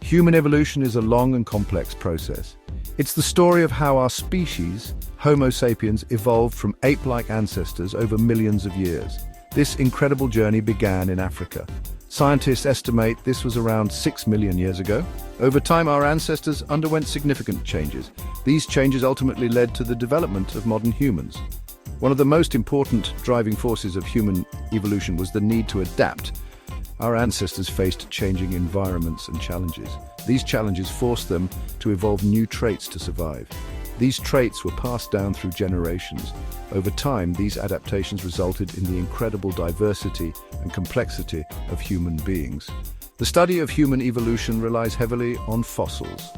Human evolution is a long and complex process. It's the story of how our species, Homo sapiens, evolved from ape-like ancestors over millions of years. This incredible journey began in Africa. Scientists estimate this was around 6 million years ago. Over time, our ancestors underwent significant changes. These changes ultimately led to the development of modern humans. One of the most important driving forces of human evolution was the need to adapt. Our ancestors faced changing environments and challenges. These challenges forced them to evolve new traits to survive. These traits were passed down through generations. Over time, these adaptations resulted in the incredible diversity and complexity of human beings. The study of human evolution relies heavily on fossils.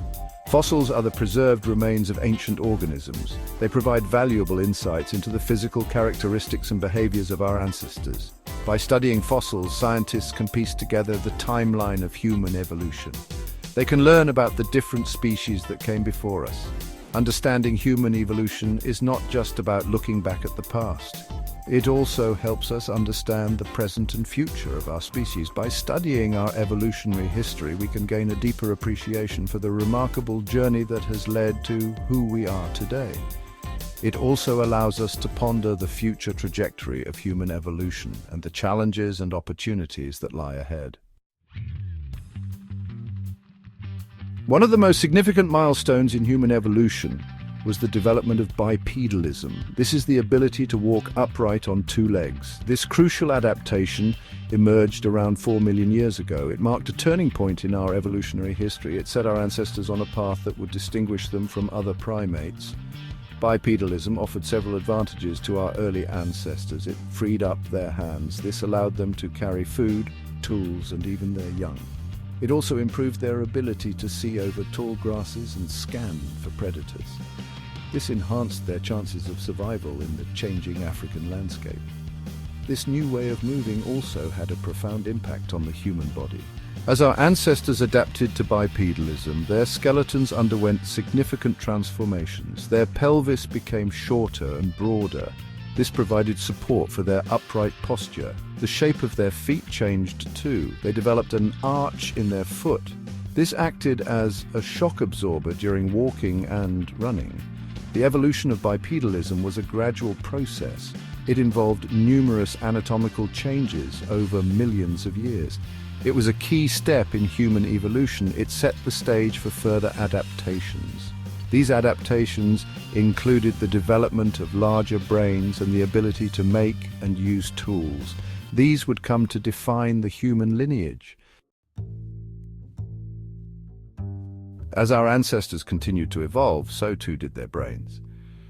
Fossils are the preserved remains of ancient organisms. They provide valuable insights into the physical characteristics and behaviors of our ancestors. By studying fossils, scientists can piece together the timeline of human evolution. They can learn about the different species that came before us. Understanding human evolution is not just about looking back at the past. It also helps us understand the present and future of our species. By studying our evolutionary history, we can gain a deeper appreciation for the remarkable journey that has led to who we are today. It also allows us to ponder the future trajectory of human evolution and the challenges and opportunities that lie ahead. One of the most significant milestones in human evolution was the development of bipedalism. This is the ability to walk upright on two legs. This crucial adaptation emerged around 4 million years ago. It marked a turning point in our evolutionary history. It set our ancestors on a path that would distinguish them from other primates. Bipedalism offered several advantages to our early ancestors. It freed up their hands. This allowed them to carry food, tools, and even their young. It also improved their ability to see over tall grasses and scan for predators. This enhanced their chances of survival in the changing African landscape. This new way of moving also had a profound impact on the human body. As our ancestors adapted to bipedalism, their skeletons underwent significant transformations. Their pelvis became shorter and broader. This provided support for their upright posture. The shape of their feet changed too. They developed an arch in their foot. This acted as a shock absorber during walking and running. The evolution of bipedalism was a gradual process. It involved numerous anatomical changes over millions of years. It was a key step in human evolution. It set the stage for further adaptations. These adaptations included the development of larger brains and the ability to make and use tools. These would come to define the human lineage. As our ancestors continued to evolve, so too did their brains.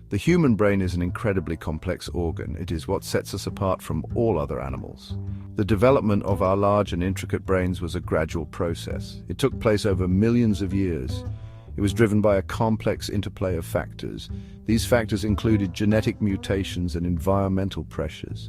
The human brain is an incredibly complex organ. It is what sets us apart from all other animals. The development of our large and intricate brains was a gradual process. It took place over millions of years. It was driven by a complex interplay of factors. These factors included genetic mutations and environmental pressures.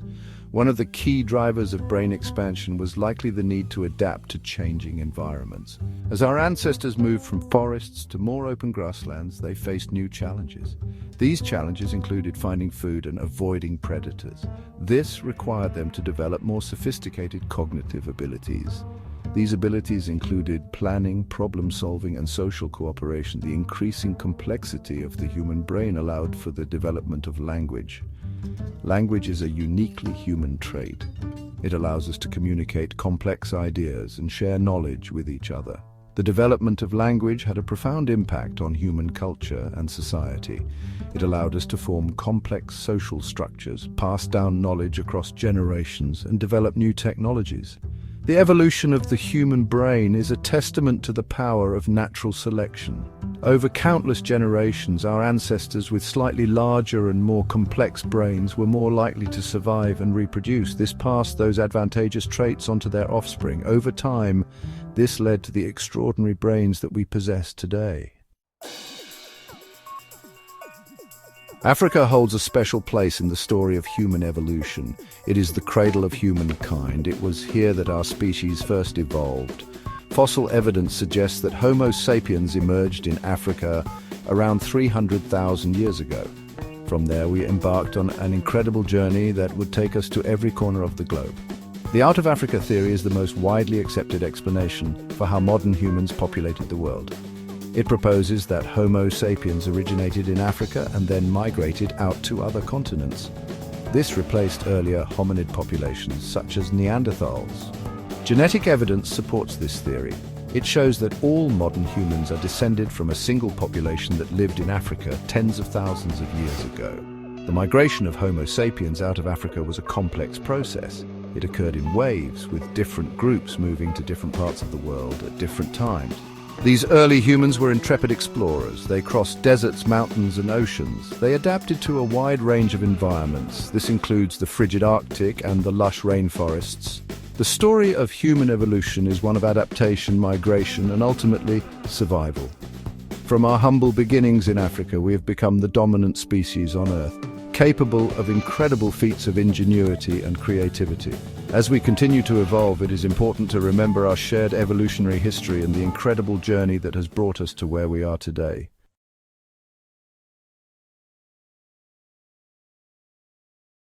One of the key drivers of brain expansion was likely the need to adapt to changing environments. As our ancestors moved from forests to more open grasslands, they faced new challenges. These challenges included finding food and avoiding predators. This required them to develop more sophisticated cognitive abilities. These abilities included planning, problem-solving, and social cooperation. The increasing complexity of the human brain allowed for the development of language. Language is a uniquely human trait. It allows us to communicate complex ideas and share knowledge with each other. The development of language had a profound impact on human culture and society. It allowed us to form complex social structures, pass down knowledge across generations, and develop new technologies. The evolution of the human brain is a testament to the power of natural selection. Over countless generations, our ancestors with slightly larger and more complex brains were more likely to survive and reproduce. This passed those advantageous traits onto their offspring. Over time, this led to the extraordinary brains that we possess today. Africa holds a special place in the story of human evolution. It is the cradle of humankind. It was here that our species first evolved. Fossil evidence suggests that Homo sapiens emerged in Africa around 300,000 years ago. From there, we embarked on an incredible journey that would take us to every corner of the globe. The out of Africa theory is the most widely accepted explanation for how modern humans populated the world. It proposes that Homo sapiens originated in Africa and then migrated out to other continents. This replaced earlier hominid populations such as Neanderthals. Genetic evidence supports this theory. It shows that all modern humans are descended from a single population that lived in Africa tens of thousands of years ago. The migration of Homo sapiens out of Africa was a complex process. It occurred in waves, with different groups moving to different parts of the world at different times. These early humans were intrepid explorers. They crossed deserts, mountains, and oceans. They adapted to a wide range of environments. This includes the frigid Arctic and the lush rainforests. The story of human evolution is one of adaptation, migration, and ultimately survival. From our humble beginnings in Africa, we have become the dominant species on Earth, capable of incredible feats of ingenuity and creativity. As we continue to evolve, it is important to remember our shared evolutionary history and the incredible journey that has brought us to where we are today.